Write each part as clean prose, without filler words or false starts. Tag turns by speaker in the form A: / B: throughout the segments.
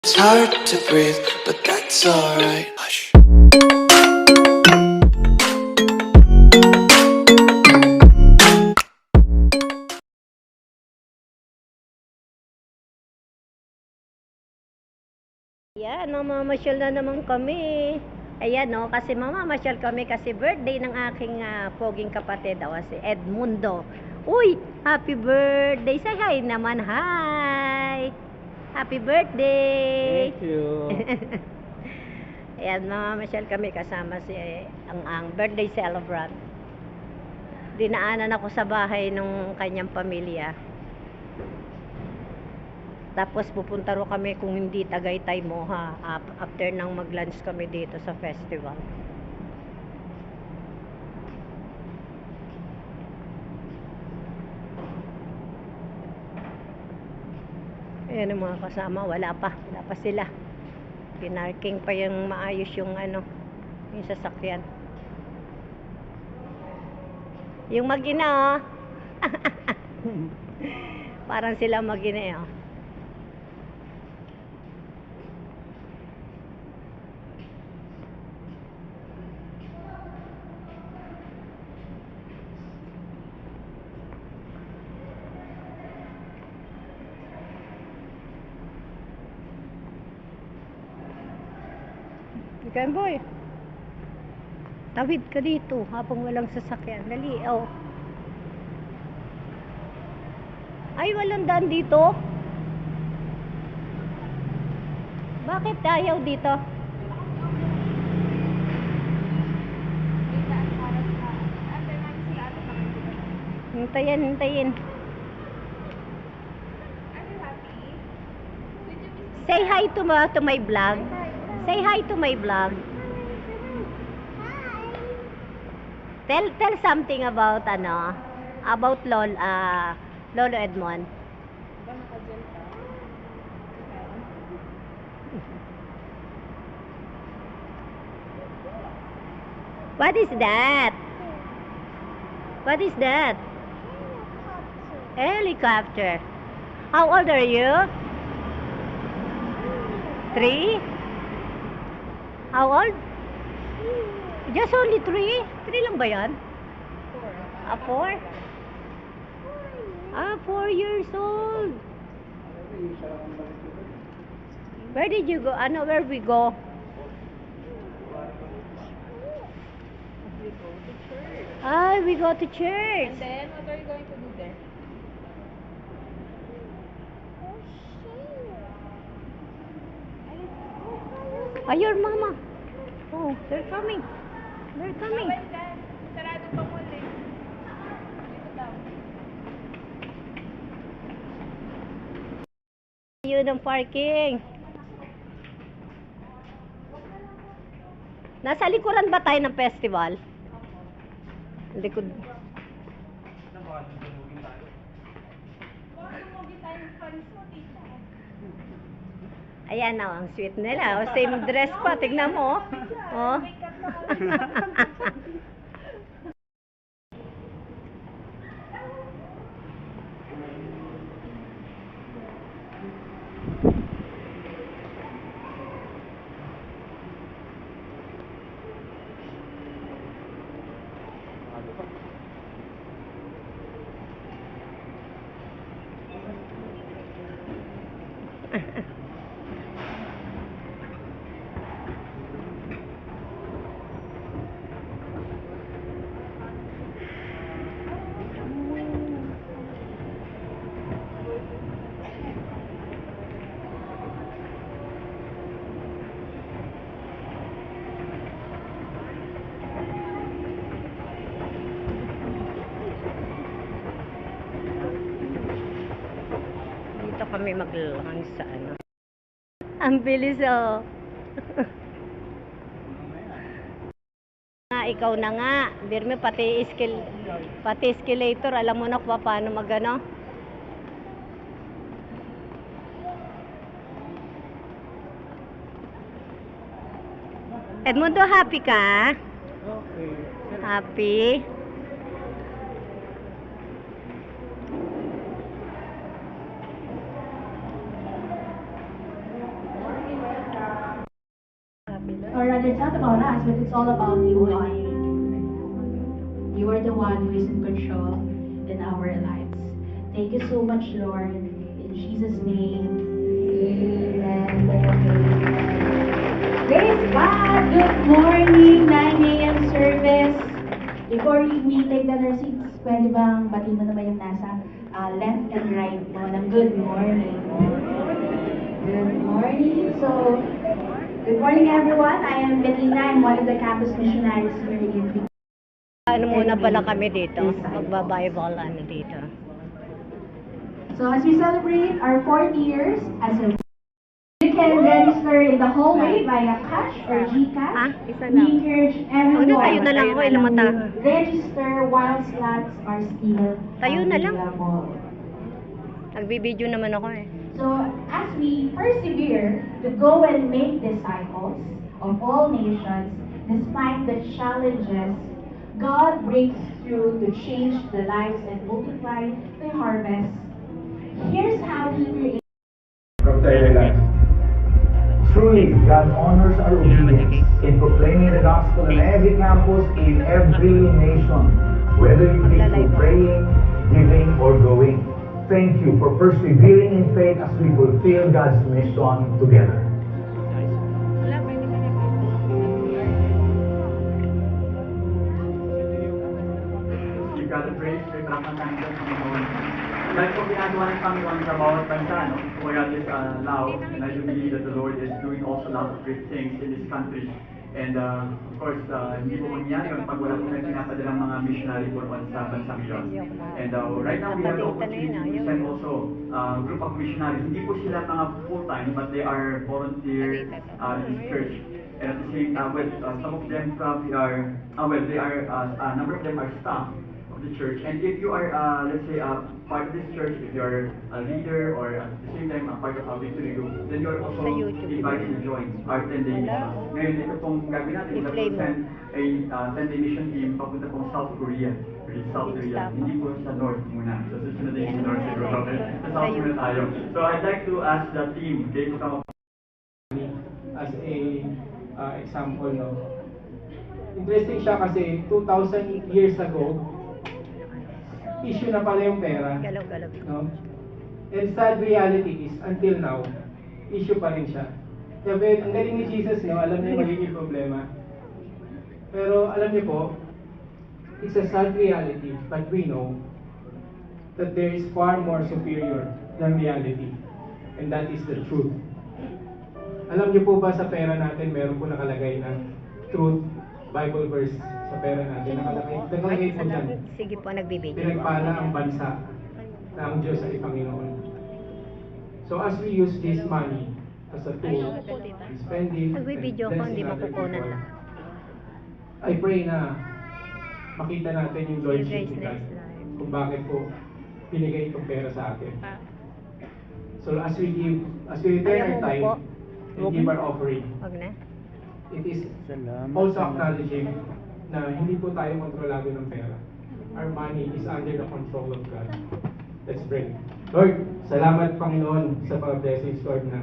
A: It's hard to breathe, but that's alright. Hush.
B: Yan, mamamasyal na naman kami. Ayan, no, kasi mamamasyal kami kasi birthday ng aking poging kapatid, si Edmundo. Uy, happy birthday! Say hi naman, hi! Happy birthday!
C: Thank you.
B: Ayan, mamamasyal kami kasama si ang birthday celebrant. Dinaanan ako sa bahay ng kanyang pamilya. Tapos pupunta ro kami kung hindi Tagaytay Moha after nang mag-lunch kami dito sa festival. Ayan ang mga kasama, wala pa sila. Pinarking pa yung maayos yung yung sasakyan. Yung mag-ina, oh. Parang sila mag-ina, oh. Ikan boy, tawid ka dito habang walang sasakyan. Dali, oh. Ay, walang daan dito. Bakit ayaw dito? Hintayin. Say hi to my vlog. Say hi to my vlog. Tell something about about Lolo Edmond. What is that? What is that? Helicopter. How old are you? 3? How old? Just only 3? 3 lang ba yan? 4? 4 years old. Where did you go? Where we go? We go to church.
D: And then, what are you going to do there?
B: Your mama. Oh, they're coming. They're coming.
D: Bawal dyan. Sarado pa muli. Dito daw.
B: Yun ang parking. Nasa likuran ba tayo ng festival? Likod. Ayan na, ang sweet nila. Same dress pa, tignan mo. Oh. Dito kami maglalakad sa Ang bilis, oh. Ikaw na nga. Birme, pati escalator, alam mo na kung paano magano. Edmundo, happy ka?
C: Okay.
B: Happy?
C: or rather, it's not about us, but it's all about you, God. You are the one who is in control in our lives. Thank you so much, Lord. In Jesus' name, amen. Praise God! Good morning, 9 a.m. service. Before we take the other seats, pwede bang batiin mo naman yung nasa left and right mo ng good morning. Good morning. So, good morning everyone. I am Bettina. I'm one of the campus missionaries here in
B: Ano muna pala kami dito? Magbabible ano dito.
C: So as we celebrate our 4 years as a you can register in the hallway via cash or GCash.
B: Isa
C: We
B: lang.
C: encourage everyone
B: Tayo na lang ako, ilang mata.
C: to register while slots are still
B: Tayo na lang.
C: available.
B: Nagbibideo naman ako eh.
C: So as we persevere to go and make disciples of all nations, despite the challenges God breaks through to change the lives and multiply the harvest. Here's how He created.
E: From daily life. Truly, God honors our obedience in proclaiming the gospel in every campus, in every nation, whether it be through praying, giving, or going. Thank you for persevering in faith as we fulfill God's mission together.
F: Give God the praise, may palampakan ng Panginoon. Like po ginagawa ng Panginoon sa bawat bansa, no? For God is now, and I do believe that the Lord is doing also a lot of great things in this country. And of course, hindi po mangyayari yun pag wala po tayong pinapadalang mga missionary po sa bansang yun. And right now, we have the opportunity to send also a group of missionaries. Hindi po sila mga full-time, but they are volunteer in this church. And at the same time, some of them probably are, they are, a number of them are staff of the church. And if you are, let's say, part of this church, if you're a leader or at the same time a part of our victory group, then you're also
B: Sa YouTube.
F: invited to join our 10-day mission. Ngayon, ito pong gagawin natin, we'll
B: I-play mo.
F: send a 10-day mission team papunta pong South Korea. South Korea. Hindi po sa North muna. So, susunod na yung sa North siguro. Okay? Sa South muna tayo. So, I'd like to ask the team, okay, to come up.
G: As a example, no? Interesting siya kasi 2,000 years ago, issue na pala yung pera,
B: Galaw-galaw.
G: no? And sad reality is, until now, issue pa rin siya. Kaya ang galing ni Jesus, no? Alam niya yung magiging problema. Pero alam niyo po, it's a sad reality, but we know that there is far more superior than reality. And that is the truth. Alam niyo po ba sa pera natin, meron po nakalagay na truth, Bible verse sa pera natin. Nakalagay po dyan.
B: Sige po, nagbibideo.
G: Pinagpala ang bansa na ang Diyos ay Panginoon. So as we use this money as a tool, we spend it,
B: Nagbibideo ko,
G: and
B: hindi
G: bless other
B: makukunan
G: people.
B: lang.
G: I pray na makita natin yung Lordship
B: Guys,
G: ni God.
B: next slide.
G: Kung bakit po binigay itong pera sa atin. So as we give, as we return our time and give our offering,
B: Wag na.
G: it is also acknowledging na hindi po tayo kontrolado ng pera. Our money is under the control of God. Let's pray. Lord, salamat Panginoon sa mga blessings, Lord, na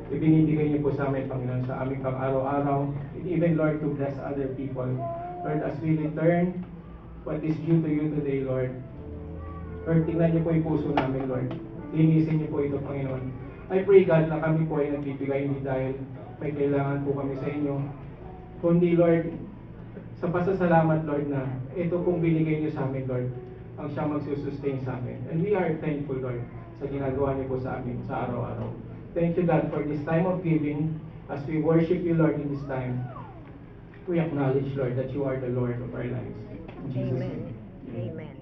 G: ibinibigay niyo po sa amin, Panginoon, sa aming pang-araw-araw. And even, Lord, to bless other people. Lord, as we return what is due to you today, Lord, Lord, tingnan niyo po yung puso namin, Lord. Linisin niyo po ito, Panginoon. I pray, God, na kami po ay nagbibigay hindi dahil may kailangan po kami sa inyo. Kundi, Lord, sa pasasalamat, Lord, na ito pong binigay niyo sa amin, Lord, ang siyang magsusustain sa amin. And we are thankful, Lord, sa ginagawa niyo po sa amin sa araw-araw. Thank you, God, for this time of giving. As we worship you, Lord, in this time, we acknowledge, Lord, that you are the Lord of our lives. In Jesus'
B: Amen.
G: name.
B: Amen.